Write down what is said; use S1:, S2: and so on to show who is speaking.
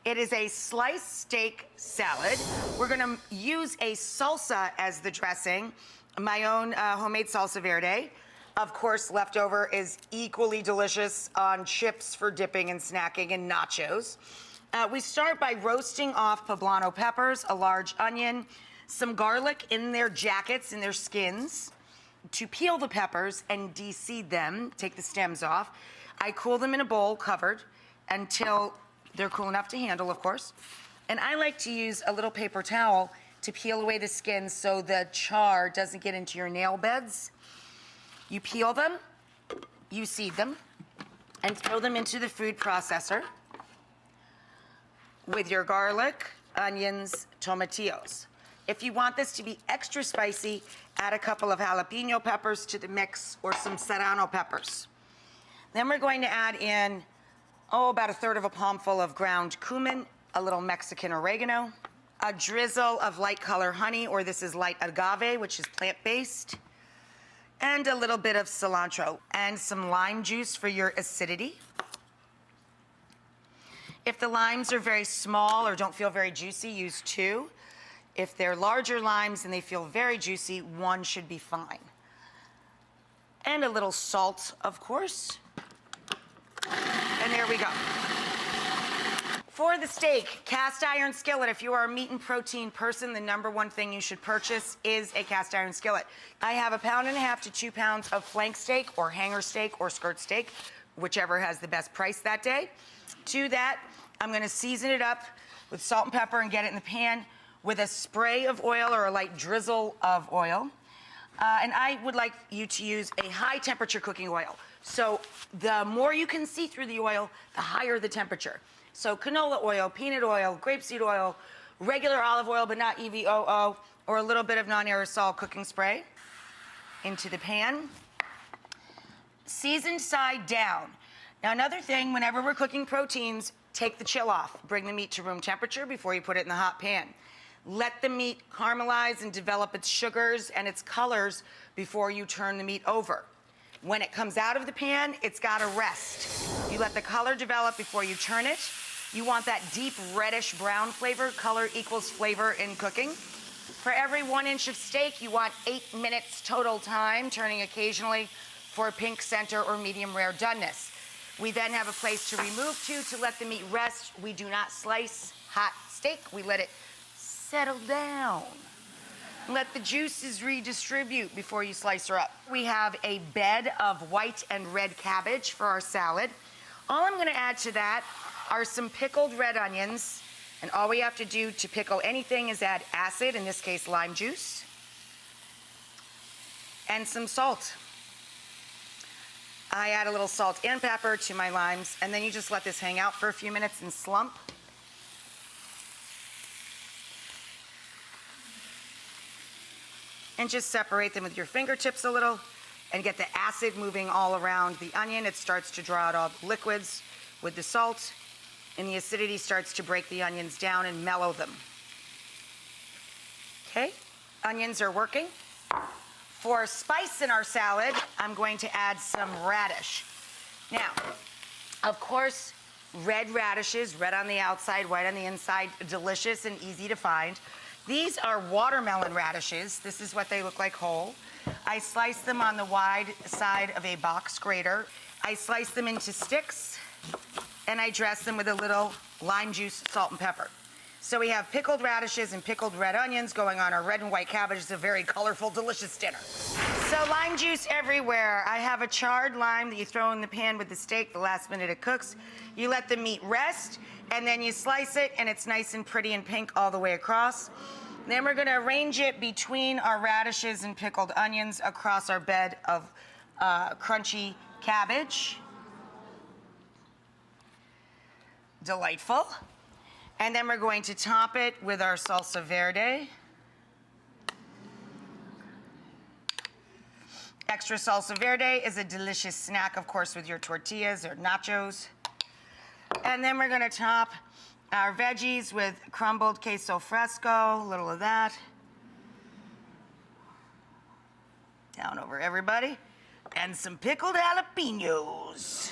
S1: It is a sliced steak salad. We're gonna use a salsa as the dressing, my own homemade salsa verde. Of course, leftover is equally delicious on chips for dipping and snacking and nachos. We start by roasting off poblano peppers, a large onion, some garlic in their jackets, in their skins. To peel the peppers and de-seed them, take the stems off, I cool them in a bowl covered until they're cool enough to handle, of course. And I like to use a little paper towel to peel away the skin so the char doesn't get into your nail beds. You peel them, you seed them, and throw them into the food processor with your garlic, onions, tomatillos. If you want this to be extra spicy, add a couple of jalapeno peppers to the mix or some serrano peppers. Then we're going to add in, about a third of a palmful of ground cumin, a little Mexican oregano, a drizzle of light color honey, or this is light agave, which is plant-based, and a little bit of cilantro, and some lime juice for your acidity. If the limes are very small or don't feel very juicy, use 2. If they're larger limes and they feel very juicy, 1 should be fine. And a little salt, of course. And there we go. For the steak, cast iron skillet. If you are a meat and protein person, the #1 thing you should purchase is a cast iron skillet. I have 1.5 pounds to 2 pounds of flank steak or hanger steak or skirt steak, whichever has the best price that day. To that, I'm gonna season it up with salt and pepper and get it in the pan with a spray of oil or a light drizzle of oil. And I would like you to use a high temperature cooking oil. So the more you can see through the oil, the higher the temperature. So canola oil, peanut oil, grapeseed oil, regular olive oil, but not EVOO, or a little bit of non-aerosol cooking spray into the pan. Seasoned side down. Now another thing, whenever we're cooking proteins, take the chill off. Bring the meat to room temperature before you put it in the hot pan. Let the meat caramelize and develop its sugars and its colors before you turn the meat over. When it comes out of the pan, it's gotta rest. You let the color develop before you turn it. You want that deep reddish brown flavor. Color equals flavor in cooking. For every 1 inch of steak, you want 8 minutes total time, turning occasionally for a pink center or medium rare doneness. We then have a place to remove to let the meat rest. We do not slice hot steak. We let it settle down. Let the juices redistribute before you slice her up. We have a bed of white and red cabbage for our salad. All I'm gonna add to that are some pickled red onions, and all we have to do to pickle anything is add acid, in this case lime juice, and some salt. I add a little salt and pepper to my limes, and then you just let this hang out for a few minutes and slump. And just separate them with your fingertips a little and get the acid moving all around the onion. It starts to draw out all the liquids with the salt, and the acidity starts to break the onions down and mellow them. Okay, onions are working. For spice in our salad, I'm going to add some radish. Now, of course, red radishes, red on the outside, white on the inside, delicious and easy to find. These are watermelon radishes. This is what they look like whole. I slice them on the wide side of a box grater. I slice them into sticks, and I dress them with a little lime juice, salt, and pepper. So we have pickled radishes and pickled red onions going on our red and white cabbage. It's a very colorful, delicious dinner. So lime juice everywhere. I have a charred lime that you throw in the pan with the steak the last minute it cooks. You let the meat rest, and then you slice it, and it's nice and pretty and pink all the way across. Then we're gonna arrange it between our radishes and pickled onions across our bed of crunchy cabbage. Delightful. And then we're going to top it with our salsa verde. Extra salsa verde is a delicious snack, of course, with your tortillas or nachos. And then we're gonna top our veggies with crumbled queso fresco, a little of that. Down over everybody. And some pickled jalapenos.